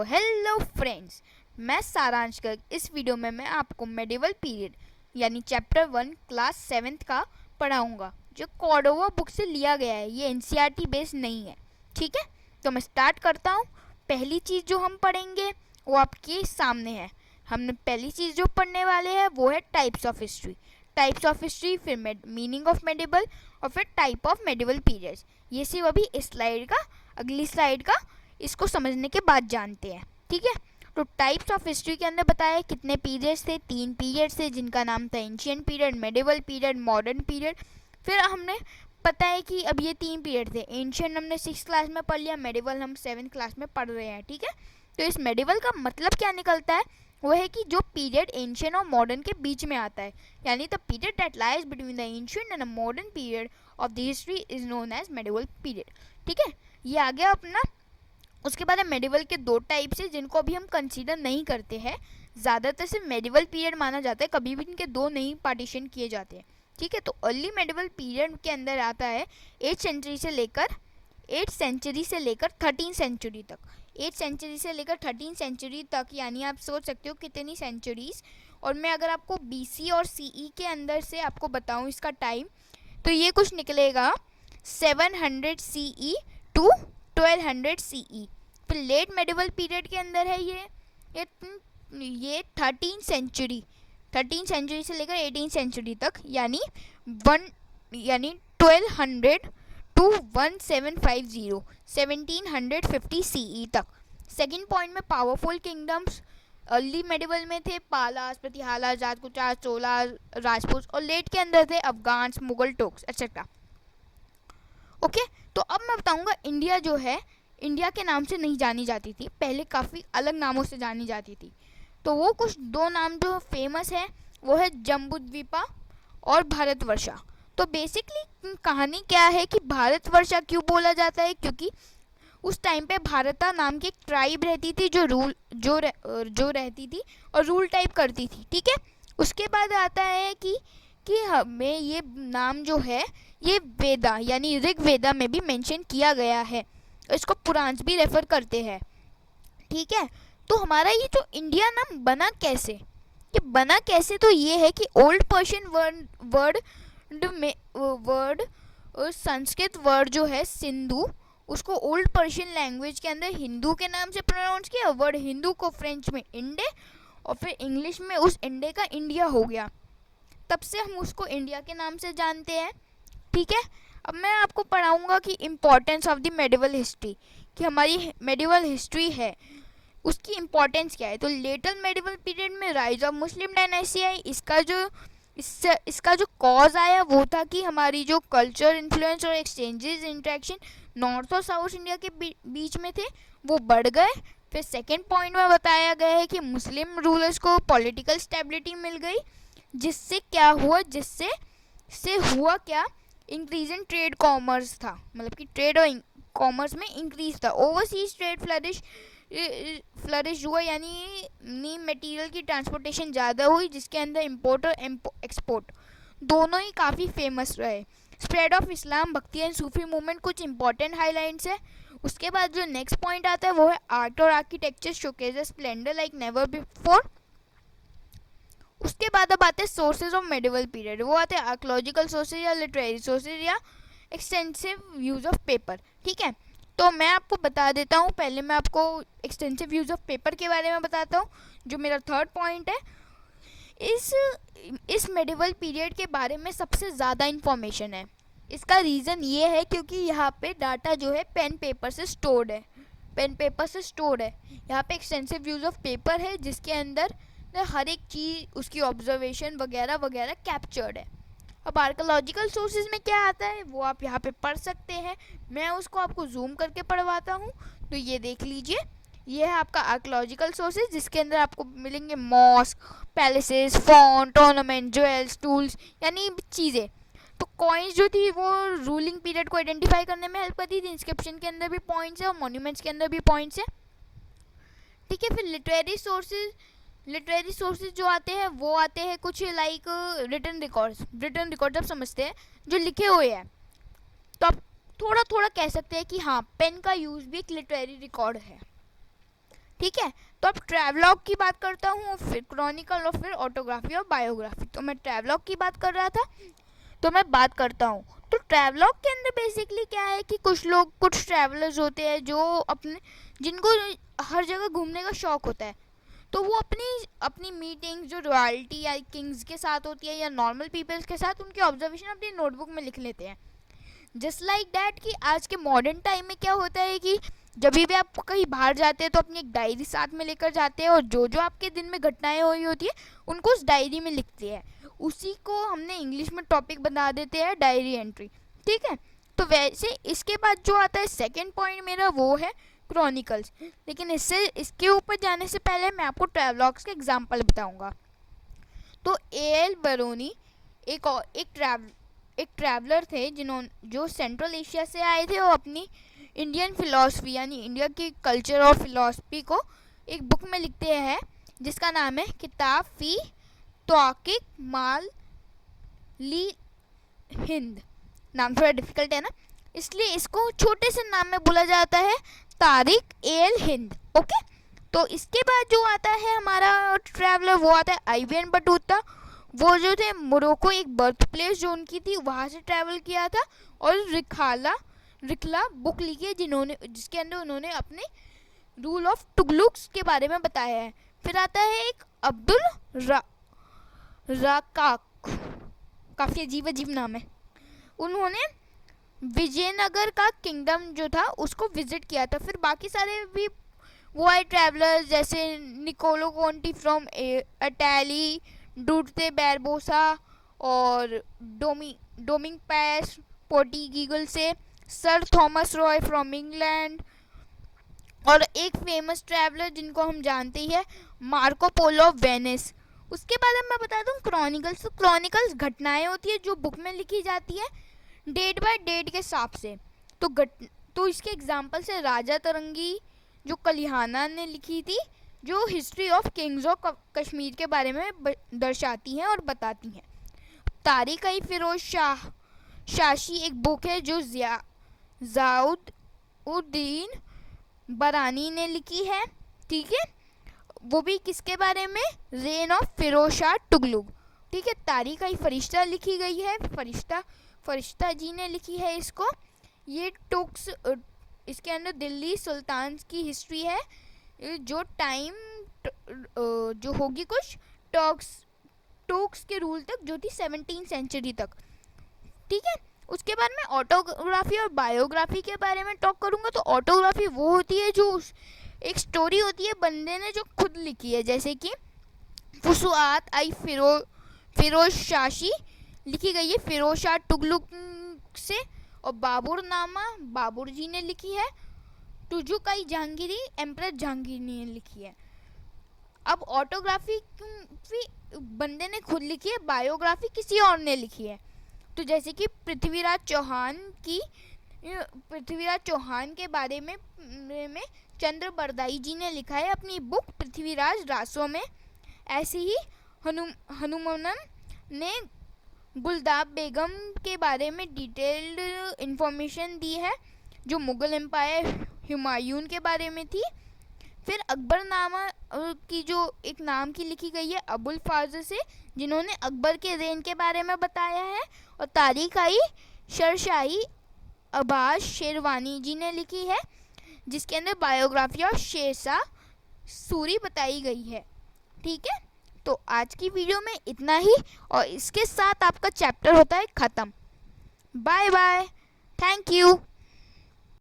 Hello friends, मैं सारांश गर्ग। इस वीडियो में मैं आपको मेडिवल पीरियड यानी चैप्टर 1 क्लास 7th का पढ़ाऊंगा, जो कॉर्डोवा बुक से लिया गया है। ये एनसीईआरटी बेस्ड नहीं है, ठीक है। तो मैं स्टार्ट करता हूँ। पहली चीज़ जो हम पढ़ेंगे वो आपके सामने है। हमने पहली चीज़ जो पढ़ने वाले हैं वो है types of history. Types of history, फिर मीनिंग ऑफ मेडिवल और फिर टाइप ऑफ मेडिवल पीरियड्स। ये सिर्फ अभी इस स्लाइड का, अगली स्लाइड का इसको समझने के बाद जानते हैं, ठीक है। तो टाइप्स ऑफ हिस्ट्री के अंदर बताया कितने पीरियड्स थे। 3 पीरियड्स थे जिनका नाम था ancient period, medieval period, modern period. फिर हमने पता है कि अब ये 3 पीरियड थे। एंशिएंट हमने 6th क्लास में पढ़ लिया, मेडिवल हम 7th क्लास में पढ़ रहे हैं, ठीक है। तो इस मेडिवल का मतलब क्या निकलता है, वो है कि जो पीरियड एंशिएंट और मॉडर्न के बीच में आता है, यानी the period that lies between the ancient and the modern period of the history is known as medieval period, ठीक है। ये आ गया अपना। उसके बाद मेडिवल के 2 टाइप्स हैं जिनको अभी हम कंसीडर नहीं करते हैं। ज़्यादातर सिर्फ मेडिवल पीरियड माना जाता है, कभी भी इनके 2 नहीं पार्टीशन किए जाते हैं, ठीक है। तो अर्ली मेडिवल पीरियड के अंदर आता है 8th सेंचुरी से लेकर 13th सेंचुरी तक। 8th सेंचुरी से लेकर 13th सेंचुरी तक, यानी आप सोच सकते हो कितनी सेंचुरीज। और मैं अगर आपको BC और CE के अंदर से आपको बताऊं इसका टाइम, तो ये कुछ निकलेगा 700 CE टू 1200 CE। फिर लेट मेडिवल पीरियड के अंदर है ये 13th सेंचुरी से लेकर 18th सेंचुरी तक, यानी 1200 टू 1750 CE तक। सेकेंड पॉइंट में पावरफुल किंगडम्स अर्ली मेडिवल में थे पालास, प्रतिहाला, राजकुचार, चोला, राजपूत, और लेट के अंदर थे अफगान, मुगल, टोक्स एक्सेट्रा। ओके, तो अब मैं बताऊंगा इंडिया जो है, इंडिया के नाम से नहीं जानी जाती थी, पहले काफ़ी अलग नामों से जानी जाती थी। तो वो कुछ 2 नाम जो फेमस है वो है जम्बूद्वीपा और भारतवर्षा। तो बेसिकली कहानी क्या है कि भारतवर्षा क्यों बोला जाता है, क्योंकि उस टाइम पे भारता नाम की एक ट्राइब रहती थी जो रहती थी और रूल टाइप करती थी, ठीक है। उसके बाद आता है कि हमें ये नाम जो है ये वेदा यानी ऋग वेदा में भी मेंशन किया गया है। इसको पुराण भी रेफर करते हैं, ठीक है। तो हमारा ये जो इंडिया नाम बना कैसे, तो ये है कि ओल्ड पर्शियन वर्ड और संस्कृत वर्ड जो है सिंधु, उसको ओल्ड पर्शियन लैंग्वेज के अंदर हिंदू के नाम से प्रोनाउंस किया। वर्ड हिंदू को फ्रेंच में इंडे और फिर इंग्लिश में उस इंडे का इंडिया हो गया। तब से हम उसको इंडिया के नाम से जानते हैं, ठीक है। अब मैं आपको पढ़ाऊंगा कि importance of the medieval history, कि हमारी मेडिवल हिस्ट्री है उसकी इम्पोर्टेंस क्या है। तो लेटर मेडिवल पीरियड में राइज ऑफ मुस्लिम डायनेस्टी आई। इसका जो कॉज आया वो था कि हमारी जो कल्चर इन्फ्लुएंस और एक्सचेंजेस इंटरेक्शन नॉर्थ और साउथ इंडिया के बीच में थे वो बढ़ गए। फिर सेकेंड पॉइंट में बताया गया है कि मुस्लिम रूलर्स को पॉलिटिकल स्टेबिलिटी मिल गई, जिससे हुआ क्या, इंक्रीज इन ट्रेड कॉमर्स था, मतलब कि ट्रेड और कॉमर्स में इंक्रीज था। ओवरसीज ट्रेड फ्लरिश हुआ, यानी मटेरियल की ट्रांसपोर्टेशन ज़्यादा हुई, जिसके अंदर इंपोर्ट और एक्सपोर्ट दोनों ही काफ़ी फेमस रहे। स्प्रेड ऑफ इस्लाम, भक्ति एंड सूफी मूवमेंट कुछ इंपॉर्टेंट हाईलाइट्स है। उसके बाद जो नेक्स्ट पॉइंट आता है वो है आर्ट और architecture showcased Splendor like never before. उसके बाद अब आते हैं सोर्सेज ऑफ मेडिवल पीरियड। वो आते हैं आर्कोलॉजिकल सोर्सेज या लिटरेरी सोर्सेज या एक्सटेंसिव यूज ऑफ पेपर, ठीक है। तो मैं आपको बता देता हूँ, पहले मैं आपको एक्सटेंसिव यूज ऑफ पेपर के बारे में बताता हूँ, जो मेरा थर्ड पॉइंट है। इस मेडिवल पीरियड के बारे में सबसे ज़्यादा इंफॉर्मेशन है। इसका रीज़न ये है क्योंकि यहाँ पे डाटा जो है पेन पेपर से स्टोर्ड है। यहाँ पे एक्सटेंसिव यूज ऑफ पेपर है, जिसके अंदर हर एक चीज़ उसकी ऑब्जर्वेशन वगैरह वगैरह कैप्चर्ड है। अब आर्कोलॉजिकल सोर्सेज में क्या आता है वो आप यहाँ पे पढ़ सकते हैं। मैं उसको आपको जूम करके पढ़वाता हूँ। तो ये देख लीजिए, ये है आपका आर्कोलॉजिकल सोर्सेज, जिसके अंदर आपको मिलेंगे mosque, palaces, fort, ornament, jewels, tools, यानी चीज़ें। तो कॉइन्स जो थी वो रूलिंग पीरियड को आइडेंटिफाई करने में हेल्प करती थी। इंस्क्रिप्शन के अंदर भी पॉइंट्स है और मॉन्यूमेंट्स के अंदर भी पॉइंट्स है, ठीक है। फिर लिटरेरी सोर्सेज जो आते हैं वो आते हैं कुछ लाइक रिटन रिकॉर्ड्स आप समझते हैं, जो लिखे हुए हैं। तो आप थोड़ा थोड़ा कह सकते हैं कि हाँ, पेन का यूज़ भी एक लिटरेरी रिकॉर्ड है, ठीक है। तो अब ट्रैवलॉग की बात करता हूँ, फिर क्रॉनिकल और फिर ऑटोग्राफी और बायोग्राफी। तो मैं ट्रैवलॉग की बात कर रहा था, तो मैं बात करता हूँ। तो ट्रैवलॉग के अंदर बेसिकली क्या है कि कुछ ट्रैवलर्स होते हैं जो जिनको हर जगह घूमने का शौक होता है, तो वो अपनी मीटिंग्स जो रॉयल्टी या किंग्स के साथ होती है या नॉर्मल पीपल्स के साथ, उनके ऑब्जर्वेशन अपनी नोटबुक में लिख लेते हैं। जस्ट लाइक दैट कि आज के मॉडर्न टाइम में क्या होता है कि जब भी आप कहीं बाहर जाते हैं तो अपनी एक डायरी साथ में लेकर जाते हैं और जो आपके दिन में घटनाएं हुई होती है उनको उस डायरी में लिखते हैं। उसी को हमने इंग्लिश में टॉपिक बना देते हैं डायरी एंट्री, ठीक है। तो वैसे इसके बाद जो आता है सेकेंड पॉइंट मेरा, वो है क्रॉनिकल्स। लेकिन इसके ऊपर जाने से पहले मैं आपको ट्रैवलॉग्स के एग्जाम्पल बताऊंगा। तो एल बरूनी एक ट्रैवलर थे जो सेंट्रल एशिया से आए थे और अपनी इंडियन फिलॉसफी यानी इंडिया की कल्चर और फिलॉसफी को एक बुक में लिखते हैं जिसका नाम है किताब फी तौकीक माल ली हिंद। नाम थोड़ा डिफिकल्ट है ना, इसलिए इसको छोटे से नाम में बोला जाता है तारिक एल हिंद। ओके। तो इसके बाद जो आता है हमारा ट्रैवलर, वो आता है आईवीएन बटूता। वो जो थे मोरक्को, एक बर्थ प्लेस जो उनकी थी, वहाँ से ट्रैवल किया था और रिखला बुक लिखी है जिसके अंदर उन्होंने अपने रूल ऑफ तुगलुक्स के बारे में बताया है। फिर आता है एक अब्दुल राकाक, काफ़ी अजीब नाम है। उन्होंने विजयनगर का किंगडम जो था उसको विजिट किया था। फिर बाकी सारे भी वो आए ट्रैवलर्स, जैसे निकोलो कॉन्टी फ्रॉम इटली, डूटे बैरबोसा और डोमिंग पैस पोर्टुगल से, sir Thomas Roy from England, और एक फेमस ट्रैवलर जिनको हम जानते ही है मार्को पोलो ऑफ वेनिस। उसके बाद अब मैं बता दूं क्रॉनिकल्स। तो क्रॉनिकल्स घटनाएं होती है जो बुक में लिखी जाती है डेट बाय डेट के हिसाब से। तो इसके एग्जाम्पल से राजा तरंगी जो कलिहाना ने लिखी थी, जो history of Kings of Kashmir के बारे में दर्शाती हैं और बताती हैं। तारिक ई फिरोज शाशी एक बुक है जो ज़ियाउद उद्दीन बरानी ने लिखी है, ठीक है। वो भी किसके बारे में, रेन ऑफ फिरोज शाह तुगलक, ठीक है। तारिक ई फरिश्ता लिखी गई है, फरिश्ता जी ने लिखी है इसको। ये टुक्स, इसके अंदर दिल्ली सुल्तान की हिस्ट्री है, जो टाइम जो होगी कुछ टोक्स के रूल तक, जो थी 17वीं सेंचुरी तक, ठीक है। उसके बाद मैं ऑटोग्राफी और बायोग्राफी के बारे में टॉक करूँगा। तो ऑटोग्राफी वो होती है जो एक स्टोरी होती है बंदे ने जो खुद लिखी है, जैसे कि फुसुआत आई फिरोज शाशी लिखी गई है फिरोज शाह तुगलक से, और बाबुरनामा बाबर जी ने लिखी है, तुजुकाई जहांगीरी एम्परर जहांगीर ने लिखी है। अब ऑटोग्राफी बंदे ने खुद लिखी है, बायोग्राफी किसी और ने लिखी है। तो जैसे कि पृथ्वीराज चौहान के बारे में चंद्र बरदाई जी ने लिखा है अपनी बुक पृथ्वीराज रासों में। ऐसे ही हनुमानम ने गुलदाब बेगम के बारे में डिटेल्ड इंफॉर्मेशन दी है, जो मुग़ल एम्पायर हुमायूं के बारे में थी। फिर अकबरनामा की जो एक नाम की लिखी गई है अबुल फाजल से, जिन्होंने अकबर के रेन के बारे में बताया है। और तारीख आई शरशाही अब्बास शेरवानी जी ने लिखी है, जिसके अंदर बायोग्राफी और शेरशाह सूरी बताई गई है, ठीक है। तो आज की वीडियो में इतना ही, और इसके साथ आपका चैप्टर होता है ख़त्म। Bye bye, thank you.